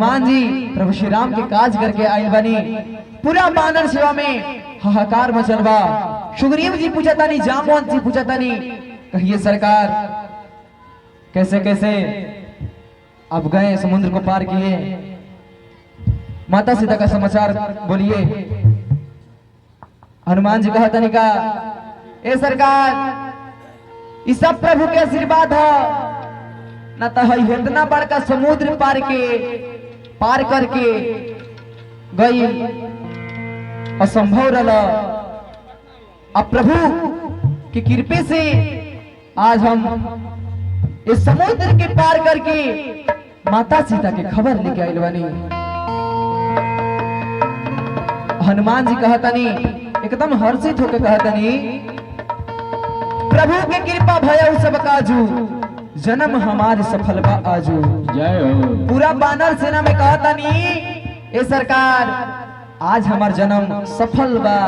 हनुमान जी प्रभु श्री राम के काज करके आयल बनी। पूरा बानर सेवा में हाहाकार मचल बा। सुग्रीव जी पूछा तानी, जामवंत जी पूछा तानी, कहिए सरकार कैसे कैसे अब गए, समुद्र को पार किए, माता सीता का समाचार बोलिए। हनुमान जी कहा तानी का, ए सरकार इस सब प्रभु के आशीर्वाद है, न तो इतना बड़का समुद्र पार करके गई असंभव रहा। अब प्रभु की कृपा से आज हम इस समुद्र के पार करके माता सीता की खबर लेके आइल बानी। हनुमान जी कहतनी, एकदम हर्षित होकर कहतनी, प्रभु के कृपा भया सब काजू, जन्म हमारे सफल बा आजू। जय हो। पूरा बानर सेना में कहतनी, ए सरकार आज हमार जन्म सफल बा,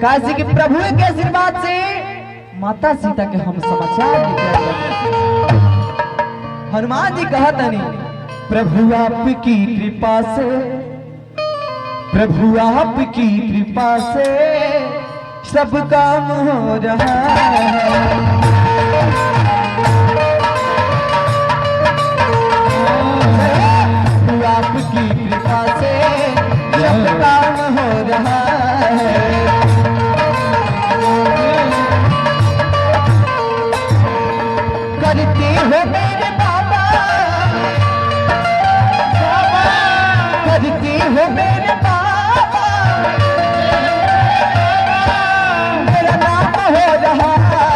काशी के प्रभु के आशीर्वाद से माता सीता के हम समाचार लेके आए। हनुमान जी कहतनी, प्रभु आपकी कृपा से, प्रभु आपकी कृपा से सब काम हो रहा है। प्रभु आपकी कृपा से सब काम हो रहा है। करते हो मेरे बाबा, करते हो मेरे बाबा, मेरा नाम हो रहा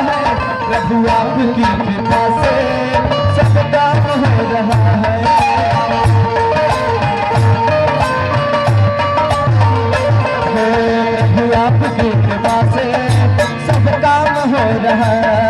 है। प्रभु आपकी कृपा से सब काम हो रहा है। प्रभु आपकी कृपा से सब काम हो रहा है।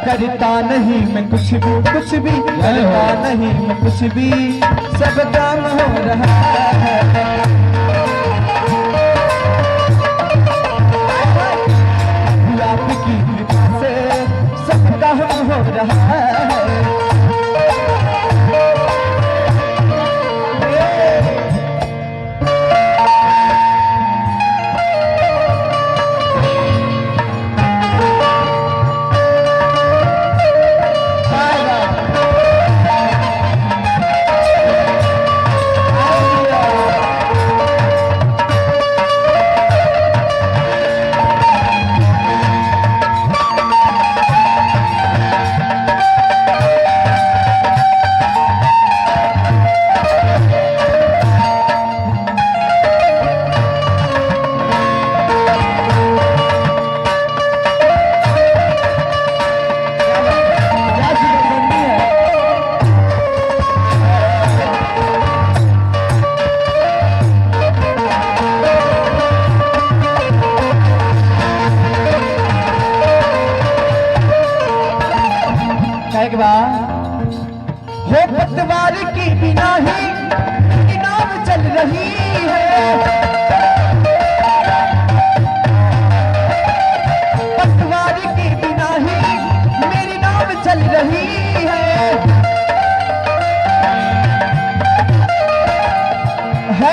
करता नहीं मैं कुछ भी करता नहीं मैं कुछ भी, सब काम हो रहा है। आपकी कृपा से सब काम हो रहा है।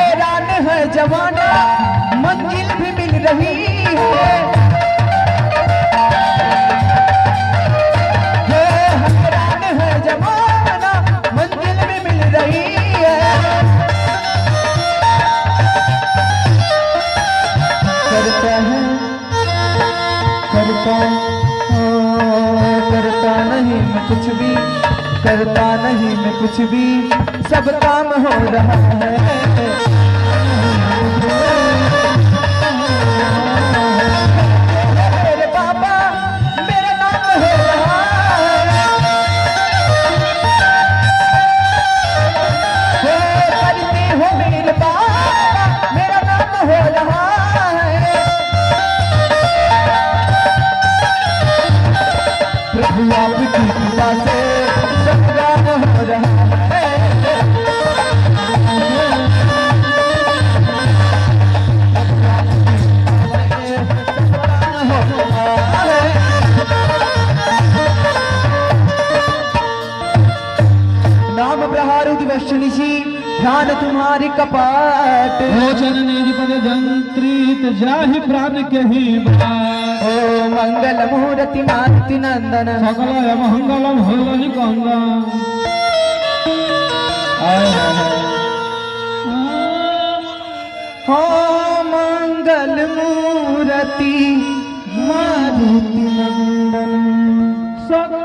हैरान है जवाना मंजिल भी मिल रही है, हैरान है जवाना मंजिल भी मिल रही है। करता नहीं मैं कुछ भी, करता नहीं मैं कुछ भी, सब काम हो रहा है। मेरे बाबा मेरा नाम हो रहा है, करते हो मेरे बाबा मेरा नाम हो रहा है। प्रभु आपकी कृपा से सब काम हो रहा है। नाम प्रहारु दिवशनिशी ध्यान तुम्हारी कपाट, भोजन निज पद जंत्रित जाहि प्राण के ही बात। ओ मंगल मुहूर्ति मारुति नंदन, सकल मंगलम होलनि कंदन। हो मंगल मूर्ति मारुति नंदन, सकल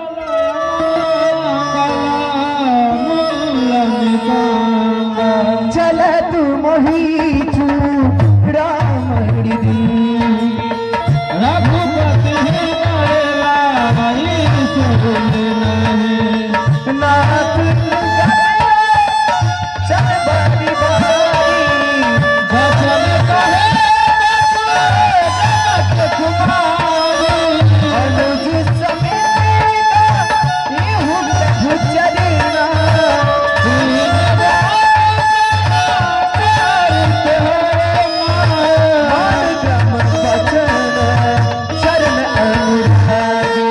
मंगलम कंदन। चल तू मोहिचू राम हृदय, रघुपति हृदय सुन नहीं। नाथ चल बारी बारी, वचन कहे जनक कुमारी। अनुज समेत येहू प्रभु चरना, मान ब्रह्म वचन शरण अनुरागी।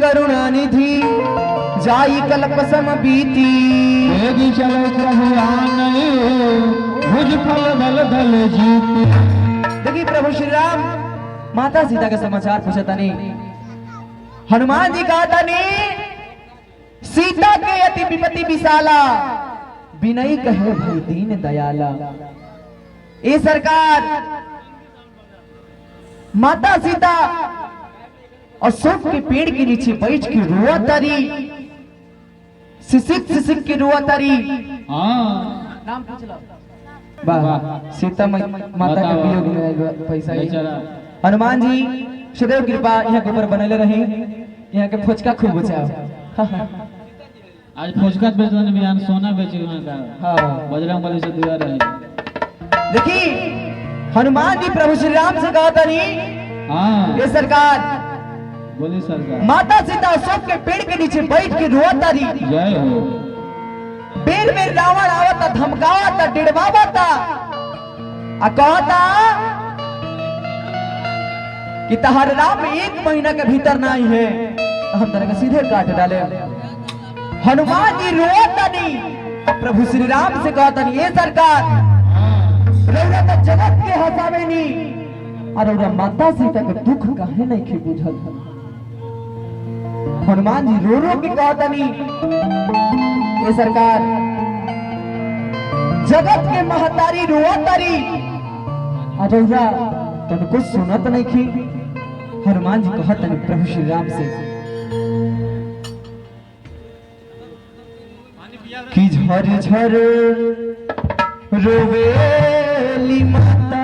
करुणानिधि जाई कल्प सम बीती, वेगी चलो प्रभु आनय भुज फल बल दल जीती। देखिए प्रभु श्री राम माता सीता का समाचार पूछता नहीं, हनुमान जी कहता नहीं सीता के अति विपत्ति विशाला, विनयी कहे भई दीन दयाला। ए सरकार माता सीता अशोक के पेड़ के नीचे बैठ के रोआ तारी, सिसिक की रोआ तारी। नाम पूछ लो। वाह सीता माता के वियोग में पैसा ही। हनुमान जी सदैव कृपा यहाँ के ऊपर बनले रही, यहाँ के फुचका खूब बचाओ। आज फुचका बेचने में हम सोना बेचे वहाँ का। हाँ बजरंगबली से दुआ रहे। देखी हनुमान जी प्रभु श्री राम से कहा था नहीं, ये सरकार बोली सरकार माता सीता अशोक के पेड़ के नीचे बैठ के रोआ तारी। जय हो। बेर में रावण आवता धमकावता डिड़वावता आ कहता कि तहार राम 1 महीना के भीतर ना आई है तो हम तेरे को सीधे काट डाले। हनुमान जी रोता नहीं, प्रभु श्री राम से कहता नहीं ये सरकार रौरा तो जगत के हसावे नहीं, और ओरा माता सीता के दुख काहे नहीं के बुझल। हनुमान जी रो रो के कहतनी ये सरकार जगत के महतारी रोतारी और ओरा तुमको सुनत नहीं की। हनुमान जी कहतनी प्रभु श्री राम से कि झर झर रोवेली माता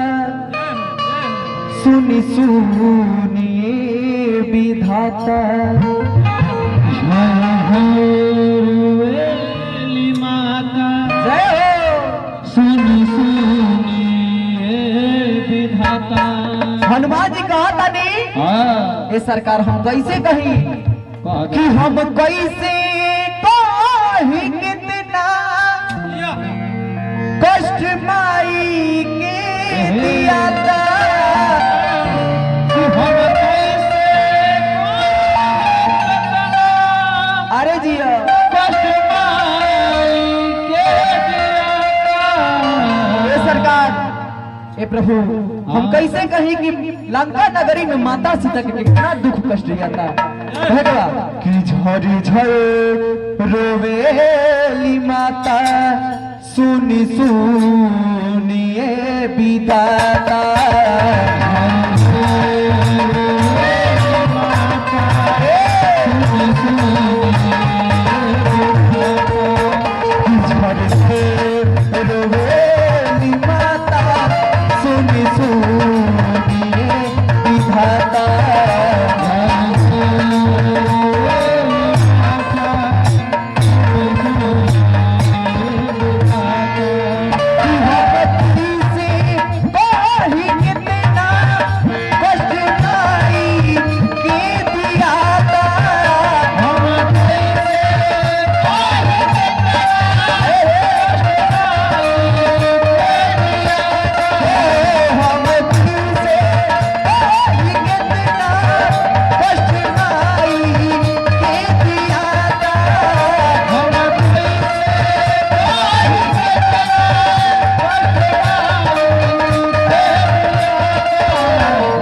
सुनी सुनिए विधाता। रोवेली माता जय हो सुनी सुनिए विधाता। हनुमान जी कहा था नहीं हाँ ये सरकार हम कैसे कही कि हम कैसे कही कितना कष्ट माई के दिया था। कि हम कैसे अरे जिया कष्ट माई के दिया। ये सरकार ए प्रभु हम कैसे कही कि लंका नगरी में माता सीता के कितना दुख कष्ट जाता है कि झर झर रोवेली माता सुनी सुनिए विधाता।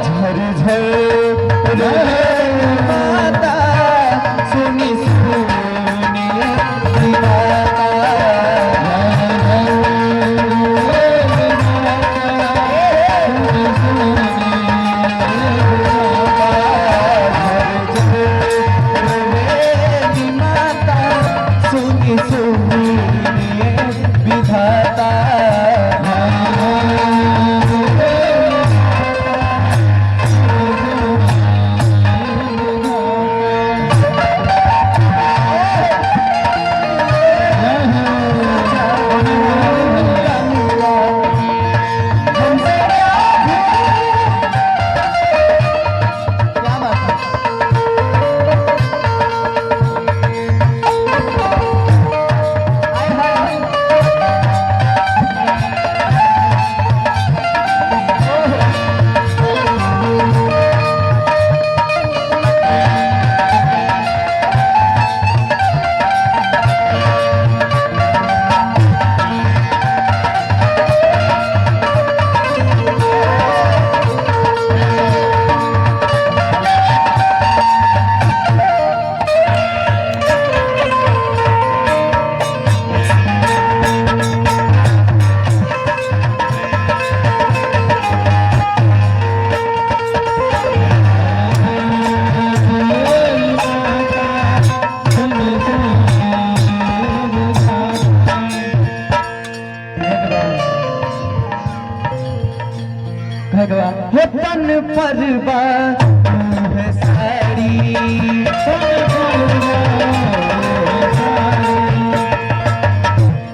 झर झर रोवेली माता सुनी सुनिए विधाता। तन परवा साड़ी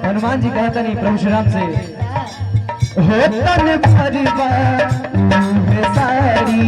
हनुमान जी कहता नहीं प्रभु श्री राम से हो तन परवा साड़ी